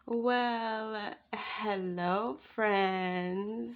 Well, hello, friends.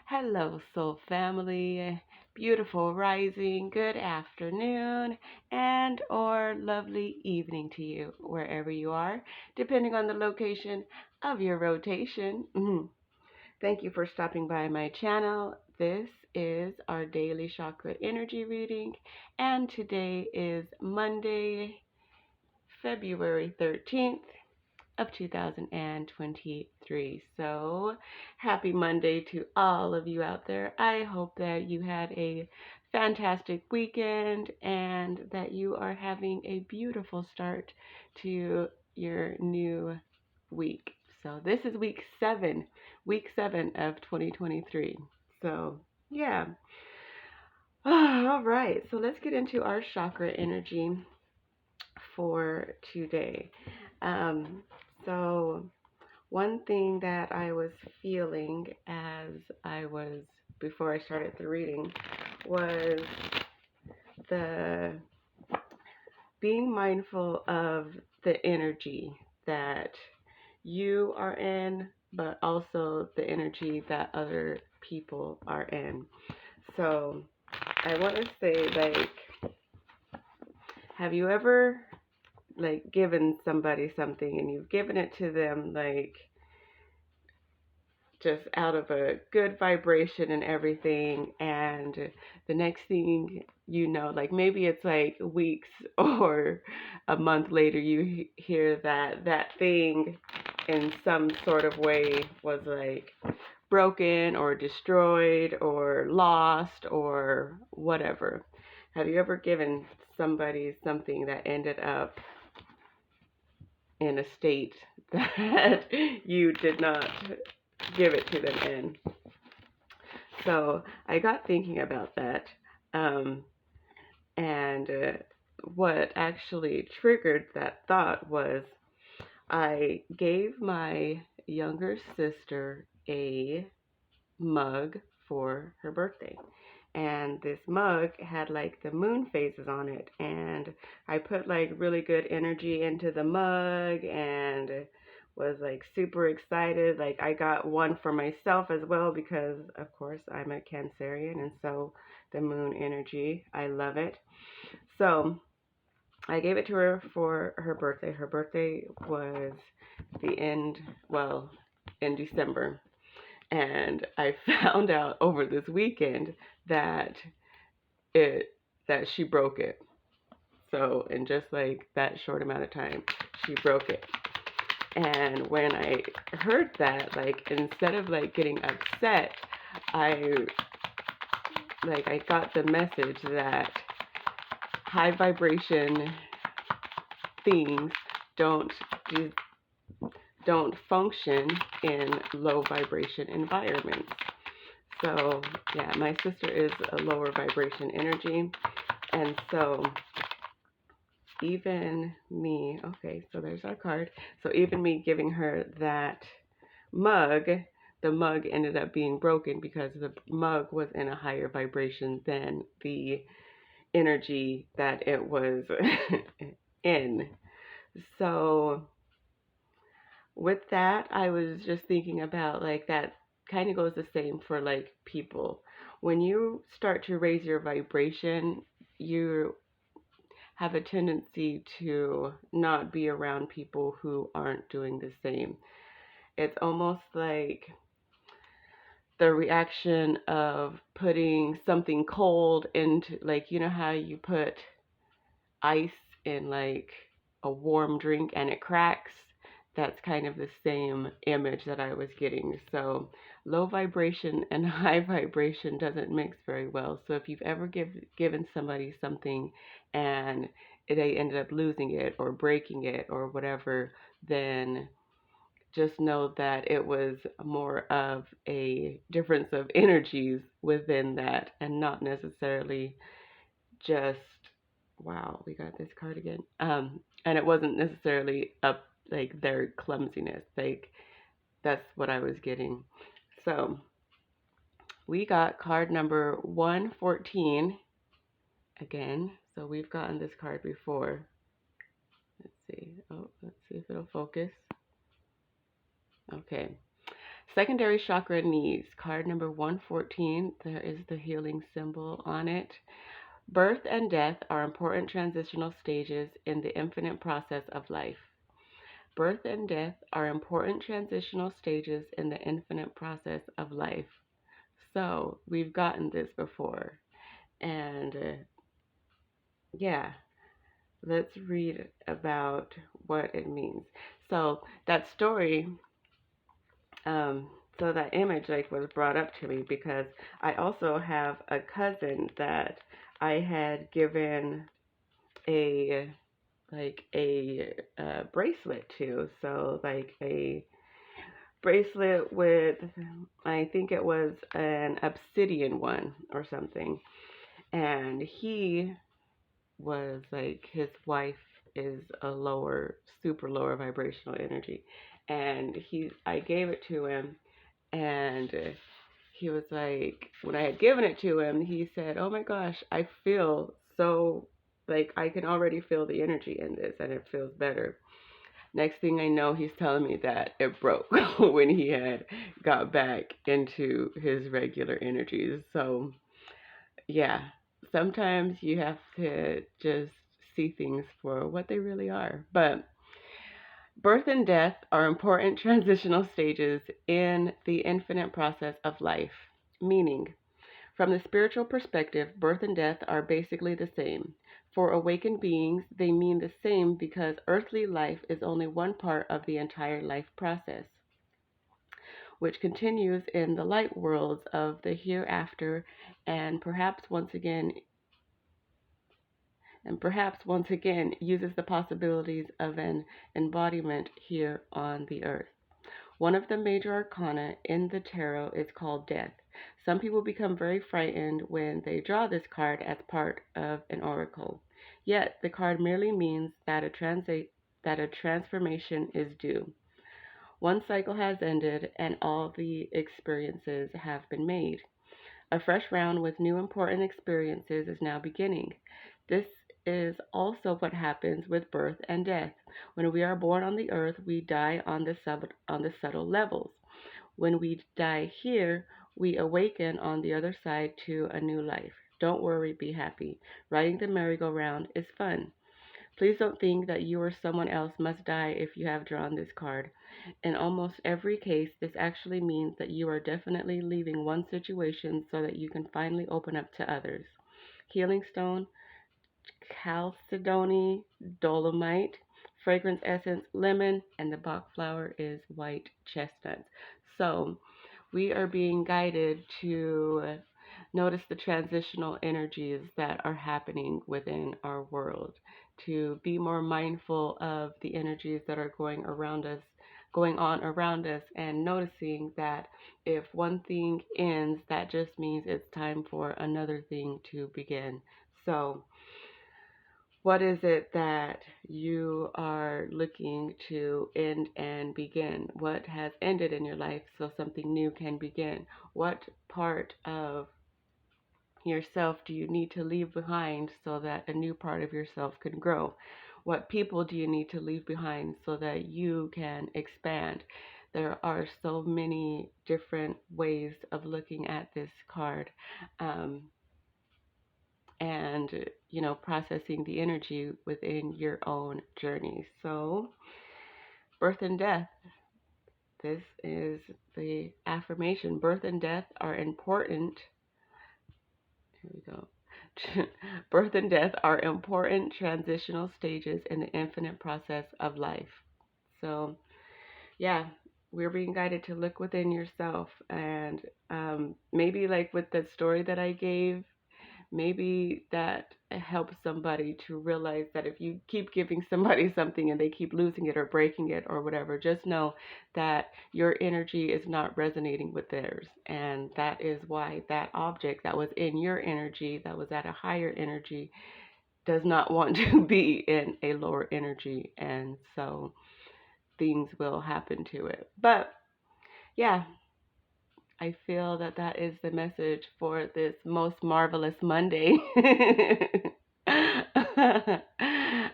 Hello, soul family. Beautiful rising, good afternoon, and or lovely evening to you, wherever you are, depending on the location of your rotation. Thank you for stopping by my channel. This is our Daily Chakra energy reading, and today is Monday, February 13th of 2023. So, happy Monday to all of you out there. I hope that you had a fantastic weekend and that you are having a beautiful start to your new week. So, this is week 7 of 2023. So, yeah. All right. So, let's get into our chakra energy for today. Um, so, one thing that I was feeling before I started the reading, was the being mindful of the energy that you are in, but also the energy that other people are in. So, I want to say, have you ever given somebody something and you've given it to them just out of a good vibration and everything, and the next thing you know, maybe it's weeks or a month later, you hear that thing in some sort of way was broken or destroyed or lost or whatever. Have you ever given somebody something that ended up in a state that you did not give it to them in? So I got thinking about that, and what actually triggered that thought was I gave my younger sister a mug for her birthday. And this mug had the moon phases on it, and I put really good energy into the mug and was super excited. I got one for myself as well because of course I'm a Cancerian, and so the moon energy, I love it. So I gave it to her for her birthday. Her birthday was in December. And I found out over this weekend that she broke it. So in just that short amount of time, she broke it. And when I heard that, instead of getting upset, I got the message that high vibration things don't function in low vibration environments. So yeah, my sister is a lower vibration energy, and so even me, okay, so there's our card. So even me giving her that mug, the mug ended up being broken because the mug was in a higher vibration than the energy that it was in. So with that, I was just thinking about that kind of goes the same for people. When you start to raise your vibration, you have a tendency to not be around people who aren't doing the same. It's almost like the reaction of putting something cold into, you know how you put ice in a warm drink and it cracks? That's kind of the same image that I was getting. So low vibration and high vibration doesn't mix very well. So if you've ever given somebody something and they ended up losing it or breaking it or whatever, then just know that it was more of a difference of energies within that, and not necessarily just, wow, we got this card again. And it wasn't necessarily up their clumsiness. That's what I was getting. So we got card number 114 again. So we've gotten this card before. Let's see. Oh, let's see if it'll focus. Okay. Secondary chakra needs. Card number 114. There is the healing symbol on it. Birth and death are important transitional stages in the infinite process of life. Birth and death are important transitional stages in the infinite process of life. So, we've gotten this before. And yeah, let's read about what it means. So, that story, so that image like was brought up to me because I also have a cousin that I had given a bracelet to. So like a bracelet with, I think it was an obsidian one or something. And he was like, his wife is a lower, super lower vibrational energy. And I gave it to him, and he was like, when I had given it to him, he said, "Oh my gosh, I feel so, like, I can already feel the energy in this, and it feels better." Next thing I know, he's telling me that it broke when he had got back into his regular energies. So, yeah, sometimes you have to just see things for what they really are. But birth and death are important transitional stages in the infinite process of life, meaning, from the spiritual perspective, birth and death are basically the same. For awakened beings, they mean the same because earthly life is only one part of the entire life process, which continues in the light worlds of the hereafter and perhaps once again uses the possibilities of an embodiment here on the earth. One of the major arcana in the tarot is called Death. Some people become very frightened when they draw this card as part of an oracle. Yet, the card merely means that a transformation is due. One cycle has ended and all the experiences have been made. A fresh round with new important experiences is now beginning. This is also what happens with birth and death. When we are born on the earth, we die on the subtle levels. When we die here, we awaken on the other side to a new life. Don't worry, be happy. Riding the merry-go-round is fun. Please don't think that you or someone else must die if you have drawn this card. In almost every case, this actually means that you are definitely leaving one situation so that you can finally open up to others. Healing stone, chalcedony, dolomite, fragrance essence, lemon, and the Bach flower is white chestnut. So we are being guided to notice the transitional energies that are happening within our world, to be more mindful of the energies that are going on around us, and noticing that if one thing ends, that just means it's time for another thing to begin. So, what is it that you are looking to end and begin? What has ended in your life so something new can begin? What part of yourself do you need to leave behind so that a new part of yourself can grow? What people do you need to leave behind so that you can expand? There are so many different ways of looking at this card. Um, and processing the energy within your own journey. So, birth and death, this is the affirmation. Birth and death are important. Here we go. Birth and death are important transitional stages in the infinite process of life. So, yeah, we're being guided to look within yourself, and maybe like with the story that I gave, maybe that helps somebody to realize that if you keep giving somebody something and they keep losing it or breaking it or whatever, just know that your energy is not resonating with theirs. And that is why that object that was in your energy, that was at a higher energy, does not want to be in a lower energy. And so things will happen to it. But yeah, I feel that that is the message for this most marvelous Monday.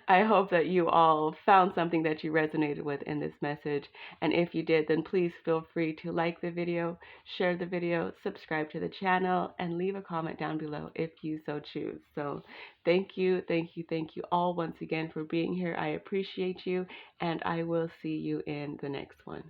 I I hope that you all found something that you resonated with in this message. And if you did, then please feel free to like the video, share the video, subscribe to the channel, and leave a comment down below if you so choose. So thank you, thank you, thank you all once again for being here. I appreciate you, and I will see you in the next one.